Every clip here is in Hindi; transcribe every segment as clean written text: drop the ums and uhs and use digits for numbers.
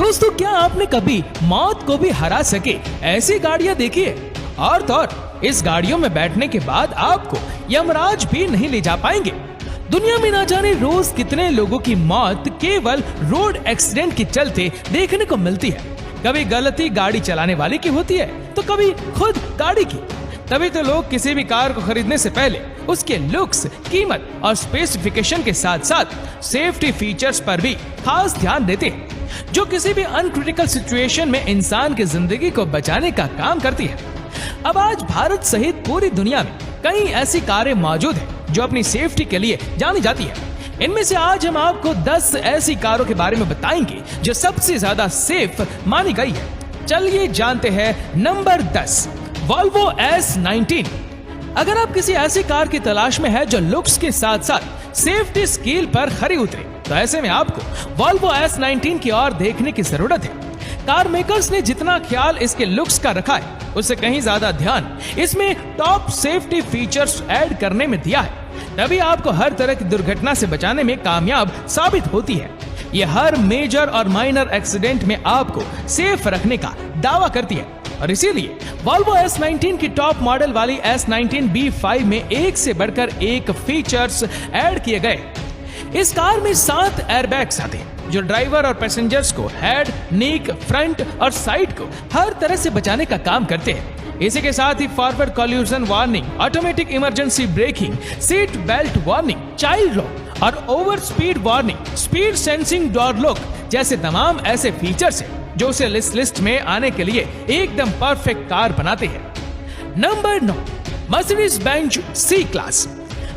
दोस्तों, क्या आपने कभी मौत को भी हरा सके ऐसी गाड़ियां देखी है? और तो और इस गाड़ियों में बैठने के बाद आपको यमराज भी नहीं ले जा पाएंगे। दुनिया में ना जाने रोज कितने लोगों की मौत केवल रोड एक्सीडेंट के चलते देखने को मिलती है। कभी गलती गाड़ी चलाने वाले की होती है तो कभी खुद गाड़ी की। तभी तो लोग किसी भी कार को खरीदने से पहले उसके लुक्स, कीमत और स्पेसिफिकेशन के साथ साथ सेफ्टी फीचर्स पर भी खास ध्यान देते हैं, जो किसी भी अनक्रिटिकल सिचुएशन में इंसान की जिंदगी को बचाने का काम करती है। अब आज भारत सहित पूरी दुनिया में कई ऐसी कारें मौजूद हैं जो अपनी सेफ्टी के लिए जानी जाती है। इनमें से आज हम आपको 10 ऐसी कारों के बारे में बताएंगे जो सबसे ज्यादा सेफ मानी गई है। चलिए जानते हैं नंबर 10, वॉल्वो S19। अगर आप किसी ऐसी कार की तलाश में है जो लुक्स के साथ साथ सेफ्टी स्केल पर खरी उतरे, तो ऐसे में आपको वॉल्वो S19 की ओर देखने की जरूरत है। कार मेकर्स ने जितना ख्याल इसके लुक्स का रखा है, उससे कहीं ज्यादा ध्यान इसमें टॉप सेफ्टी फीचर्स ऐड करने में दिया है। तभी आपको हर तरह की दुर्घटना से बचाने में कामयाब साबित होती है। ये हर मेजर और माइनर एक्सीडेंट में आपको सेफ रखने का दावा करती है और इसीलिए वॉल्वो S19 की टॉप मॉडल वाली S19 B5 में एक से बढ़कर एक फीचर्स ऐड किए गए। इस कार में 7 एयरबैग्स आते हैं जो ड्राइवर और पैसेंजर्स को हेड, नीक, फ्रंट और साइड को हर तरह से बचाने का काम करते हैं। इसी के साथ ही forward collision warning, automatic emergency braking, seat belt warning, child lock और over speed warning, speed sensing door lock जैसे तमाम ऐसे फीचर्स हैं जो उसे लिस्ट में आने के लिए एकदम परफेक्ट कार बनाते हैं। Number 9, Mercedes Benz C class.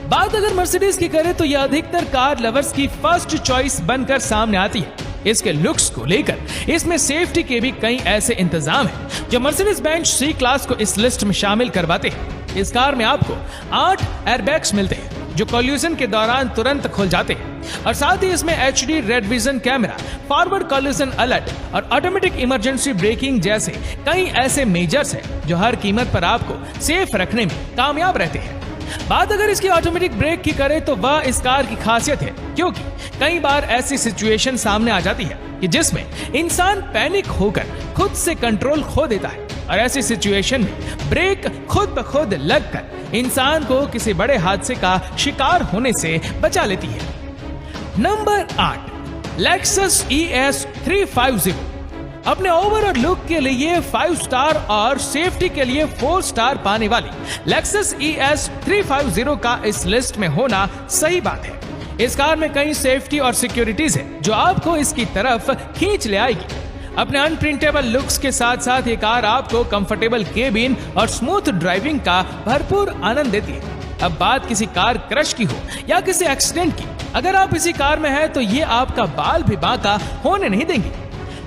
बात अगर मर्सिडीज की करें तो यह अधिकतर कार लवर्स की फर्स्ट चॉइस बनकर सामने आती है। इसके लुक्स को लेकर इसमें सेफ्टी के भी कई ऐसे इंतजाम हैं जो मर्सिडीज बेंज C क्लास को इस लिस्ट में शामिल करवाते हैं। इस कार में आपको 8 एयरबैग्स मिलते हैं जो कॉल्यूजन के दौरान तुरंत खुल जाते हैं और साथ ही इसमें HD red vision camera, forward collusion alert और ऑटोमेटिक इमरजेंसी ब्रेकिंग जैसे कई ऐसे मेजर्स हैं जो हर कीमत पर आपको सेफ रखने में कामयाब रहते हैं। बात अगर इसकी ऑटोमेटिक ब्रेक की करें तो वह इस कार की खासियत है, क्योंकि कई बार ऐसी सिचुएशन सामने आ जाती है कि जिसमें इंसान पैनिक होकर खुद से कंट्रोल खो देता है और ऐसी सिचुएशन में ब्रेक खुद ब खुद लगकर इंसान को किसी बड़े हादसे का शिकार होने से बचा लेती है। Number 8, Lexus ES 350। अपने ओवरऑल लुक के लिए 5 स्टार और सेफ्टी के लिए 4 स्टार पाने वाली लेक्सस ES 350 का इस लिस्ट में होना सही बात है। इस कार में कई सेफ्टी और सिक्योरिटीज है जो आपको इसकी तरफ खींच ले आएगी। अपने अनप्रिंटेबल लुक्स के साथ साथ ये कार आपको कंफर्टेबल केबिन और स्मूथ ड्राइविंग का भरपूर आनंद देती है। अब बात किसी कार क्रश की हो या किसी एक्सीडेंट की, अगर आप इसी कार में हैं तो ये आपका बाल भी बांका होने नहीं देंगे।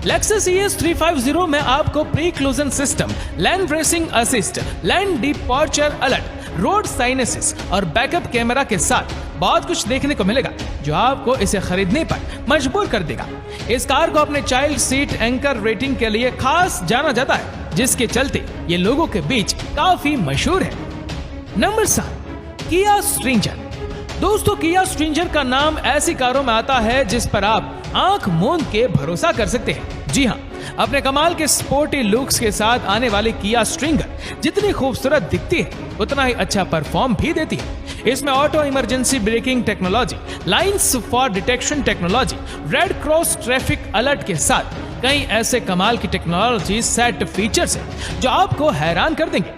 लेक्सस ES 350 में आपको pre क्लूजन system, land bracing assist, land departure alert, road sinensis और बैकअप कैमरा के साथ बहुत कुछ देखने को मिलेगा जो आपको इसे खरीदने पर मजबूर कर देगा। इस कार को अपने चाइल्ड सीट एंकर रेटिंग के लिए खास जाना जाता है, जिसके चलते ये लोगों के बीच काफी मशहूर है। नंबर 7, किया स्ट्रिंजर। दोस्तों, किया स्ट्रिंजर का नाम ऐसी कारों में आता है जिस पर आप आंख मूंद के भरोसा कर सकते हैं। जी हाँ, अपने कमाल के स्पोर्टी लुक्स के साथ आने वाली किया स्ट्रिंगर जितनी खूबसूरत दिखती है उतना ही अच्छा परफॉर्म भी देती है। इसमें auto emergency breaking technology, lines for detection technology, red cross traffic alert के साथ कई ऐसे कमाल की टेक्नोलॉजी सेट फीचर्स हैं जो आपको हैरान कर देंगे।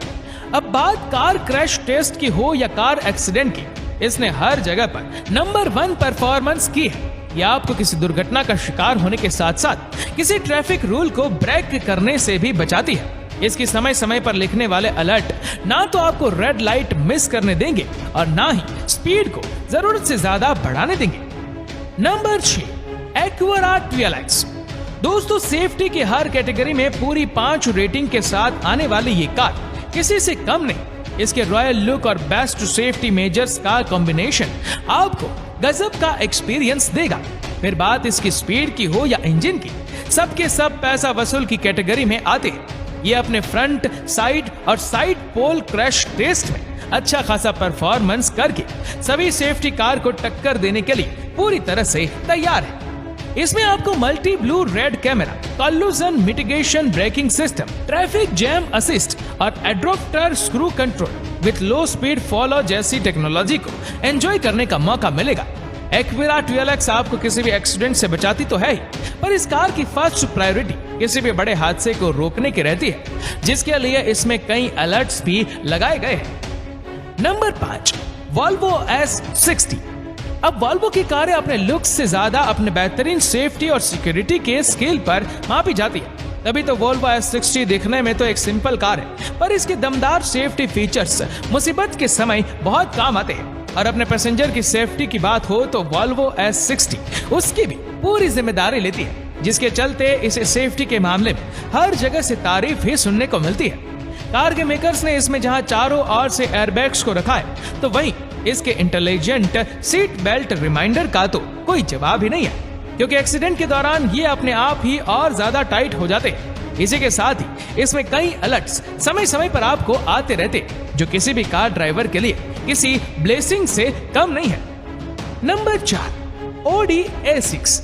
अब बात कार क्रैश टेस्ट की हो या कार एक्सीडेंट की, इसने हर जगह पर नंबर 1 परफॉर्मेंस की है। यह आपको किसी दुर्घटना का शिकार होने के साथ साथ किसी ट्रैफिक रूल को ब्रेक करने से भी बचाती है। इसकी समय समय पर लिखने वाले अलर्ट ना तो आपको रेड लाइट मिस करने देंगे और ना ही स्पीड को जरूरत से ज्यादा बढ़ाने देंगे। Number 6, एक्युरा TLX। दोस्तों, सेफ्टी की हर कैटेगरी में पूरी 5 रेटिंग के साथ आने वाली ये कार किसी से कम नहीं। इसके रॉयल लुक और बेस्ट सेफ्टी मेजर्स का कॉम्बिनेशन आपको गजब का एक्सपीरियंस देगा। फिर बात इसकी स्पीड की हो या इंजन की, सबके सब पैसा वसूल की कैटेगरी में आते हैं। ये अपने फ्रंट, साइड और साइड पोल क्रैश टेस्ट में अच्छा खासा परफॉर्मेंस करके सभी सेफ्टी कार को टक्कर देने के लिए पूरी तरह से तैयार है। इसमें आपको multi blue red camera, collision mitigation braking system, traffic jam assist और एड्रोप्टर स्क्रू control with low speed follow जैसी टेक्नोलॉजी को एंजॉय करने का मौका मिलेगा। एक्विरा 12X आपको किसी भी एक्सीडेंट से बचाती तो है ही, पर इस कार की फर्स्ट प्रायोरिटी किसी भी बड़े हादसे को रोकने की रहती है, जिसके लिए इसमें कई अलर्ट्स भी लगाए गए हैं। Number 5, Volvo S60। अब वॉल्वो की कारें अपने लुक्स से ज्यादा अपने बेहतरीन सेफ्टी और सिक्योरिटी के स्केल पर मापी जाती है। तभी तो वोल्वो S60 दिखने में तो एक सिंपल कार है, पर इसके दमदार सेफ्टी फीचर्स मुसीबत के समय बहुत काम आते हैं। और अपने पैसेंजर की सेफ्टी की बात हो तो वोल्वो S60 उसकी भी पूरी जिम्मेदारी लेती है, जिसके चलते इसे सेफ्टी के मामले में हर जगह से तारीफ ही सुनने को मिलती है। कार के मेकर्स ने इसमें जहां चारों ओर से एयरबैग्स को रखा है, तो वहीं इसके इंटेलिजेंट सीट बेल्ट रिमाइंडर का तो कोई जवाब ही नहीं है, क्योंकि एक्सीडेंट के दौरान ये अपने आप ही और ज्यादा टाइट हो जाते हैं। इसी के साथ ही इसमें कई अलर्ट्स समय समय पर आपको आते रहते हैं, जो किसी भी कार ड्राइवर के लिए किसी ब्लेसिंग से कम नहीं है। Number 4, Audi A6।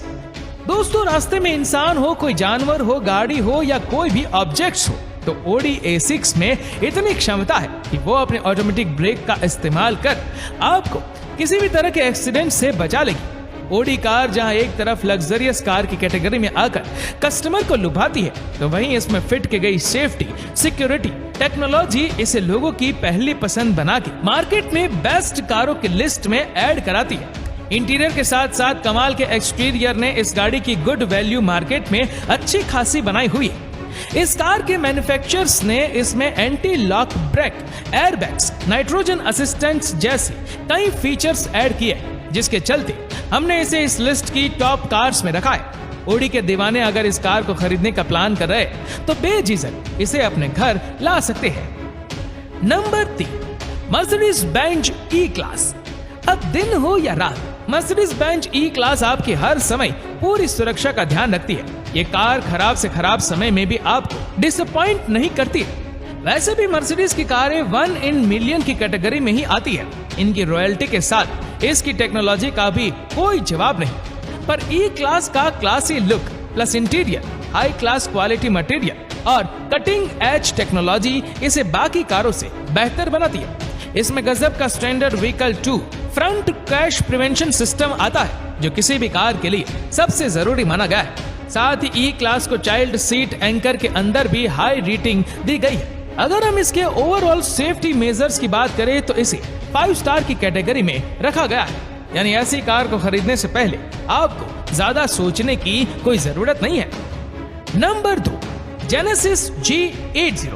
दोस्तों, रास्ते में इंसान हो, कोई जानवर हो, गाड़ी हो या कोई भी ऑब्जेक्ट्स हो, तो Audi A6 में इतनी क्षमता है कि वो अपने ऑटोमेटिक ब्रेक का इस्तेमाल कर आपको किसी भी तरह के एक्सीडेंट से बचा लेगी। Audi कार जहां एक तरफ लग्जरियस कार की कैटेगरी में आकर कस्टमर को लुभाती है, तो वहीं इसमें फिट की गई सेफ्टी, सिक्योरिटी, टेक्नोलॉजी इसे लोगों की पहली पसंद बना के मार्केट में बेस्ट कारों की लिस्ट में ऐड कराती है। इंटीरियर के साथ साथ कमाल के एक्सटीरियर ने इस गाड़ी की गुड वैल्यू मार्केट में अच्छी खासी बनाई हुई है। इस कार के मैन्युफैक्चरर्स ने इसमें anti lock brake, airbags, nitrogen assistants जैसे कई फीचर्स ऐड किए, जिसके चलते हमने इसे इस लिस्ट की टॉप कार्स में रखा है। Audi के दीवाने अगर इस कार को खरीदने का प्लान कर रहे तो बेझिझक इसे अपने घर ला सकते हैं। Number 3, Mercedes-Benz E-Class। अब दिन हो या रात, Mercedes-Benz E-Class आपकी हर समय पूरी सुरक्षा का ध्यान रखती है। ये कार खराब से खराब समय में भी आपको डिसअपॉइंट नहीं करती है। वैसे भी मर्सिडीज की कारें 1 in million की कैटेगरी में ही आती है। इनकी रॉयल्टी के साथ इसकी टेक्नोलॉजी का भी कोई जवाब नहीं, पर E-Class का classy look plus interior, high class quality material और कटिंग एज टेक्नोलॉजी इसे बाकी कारों से बेहतर बनाती है। इसमें गजब का standard vehicle 2 front crash prevention system आता है, जो किसी भी कार के लिए सबसे जरूरी माना गया है। साथ ही E-Class को चाइल्ड सीट एंकर के अंदर भी हाई रेटिंग दी गई है। अगर हम इसके ओवरऑल सेफ्टी मेजर्स की बात करें तो इसे 5 स्टार की कैटेगरी में रखा गया है। यानी ऐसी कार को खरीदने से पहले आपको ज्यादा सोचने की कोई जरूरत नहीं है। Number 2, Genesis G80।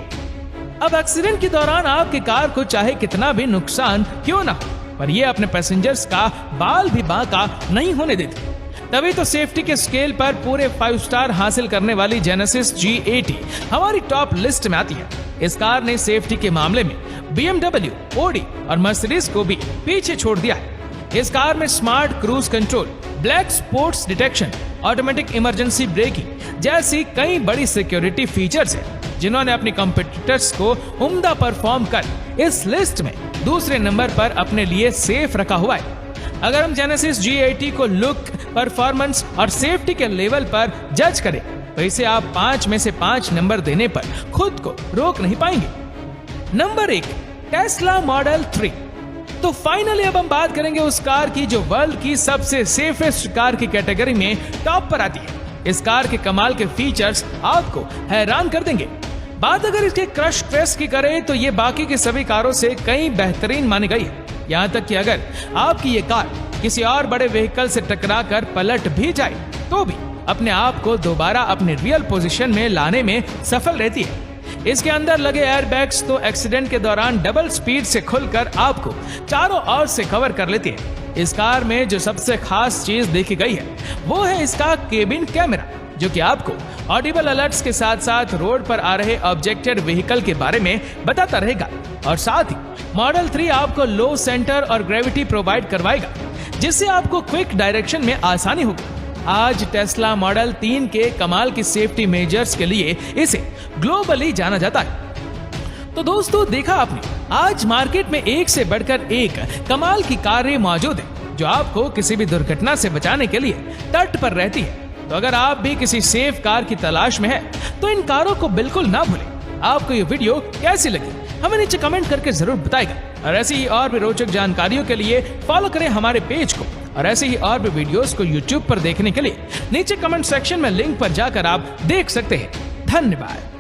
अब एक्सीडेंट के दौरान आपकी कार को चाहे कितना भी नुकसान क्यों ना हो, पर ये अपने पैसेंजर्स का बाल भी बांका नहीं होने देती। तभी तो सेफ्टी के स्केल पर पूरे 5 स्टार हासिल करने वाली Genesis G80 हमारी टॉप लिस्ट में आती है। इस कार ने सेफ्टी के मामले में BMW, Audi और Mercedes को भी पीछे छोड़ दिया है। इस कार में smart cruise control, black spots detection, automatic emergency breaking जैसी कई बड़ी सिक्योरिटी फीचर्स हैं, जिन्होंने अपनी कॉम्पिटिटर्स को उम्दा परफॉर्म कर इस लिस्ट में दूसरे नंबर पर अपने लिए सेफ रखा हुआ है। अगर हम Genesis G80 को लुक, परफॉर्मेंस और सेफ्टी के लेवल पर जज करें तो इसे आप 5 में से 5 नंबर देने पर खुद को रोक नहीं पाएंगे। Number 1, Tesla model 3। तो फाइनली अब हम बात करेंगे उस कार की जो वर्ल्ड की सबसे सेफेस्ट कार की कैटेगरी में टॉप पर आती है। इस कार के कमाल के फीचर्स आपको हैरान कर देंगे। बात अगर इसके क्रश टेस्ट की करें तो ये बाकी की सभी कारों से कई बेहतरीन मानी गई है। यहाँ तक कि अगर आपकी ये कार किसी और बड़े व्हीकल से टकराकर पलट भी जाए तो भी अपने आप को दोबारा अपने रियल पोजीशन में लाने में सफल रहती है। इसके अंदर लगे एयरबैग्स तो एक्सीडेंट के दौरान डबल स्पीड से खुलकर आपको चारों ओर से कवर कर लेती है। इस कार में जो सबसे खास चीज देखी गई है वो है इसका केबिन कैमरा, जो कि आपको ऑडिबल अलर्ट्स के साथ साथ रोड पर आ रहे ऑब्जेक्टेड व्हीकल के बारे में बताता रहेगा। और साथ ही मॉडल 3 आपको लो सेंटर और ग्रेविटी प्रोवाइड करवाएगा, जिससे आपको क्विक डायरेक्शन में आसानी होगी। आज टेस्ला मॉडल 3 के कमाल की सेफ्टी मेजर्स के लिए इसे ग्लोबली जाना जाता है। तो दोस्तों, देखा आपने, आज मार्केट में एक से बढ़कर एक कमाल की कारें मौजूद है, जो आपको किसी भी दुर्घटना से बचाने के लिए तट पर रहती है। तो अगर आप भी किसी सेफ कार की तलाश में हैं, तो इन कारों को बिल्कुल ना भूलें। आपको ये वीडियो कैसी लगी हमें नीचे कमेंट करके जरूर बताएगा, और ऐसी ही और भी रोचक जानकारियों के लिए फॉलो करें हमारे पेज को, और ऐसे ही और भी वीडियोस को यूट्यूब पर देखने के लिए नीचे कमेंट सेक्शन में लिंक पर जाकर आप देख सकते हैं। धन्यवाद।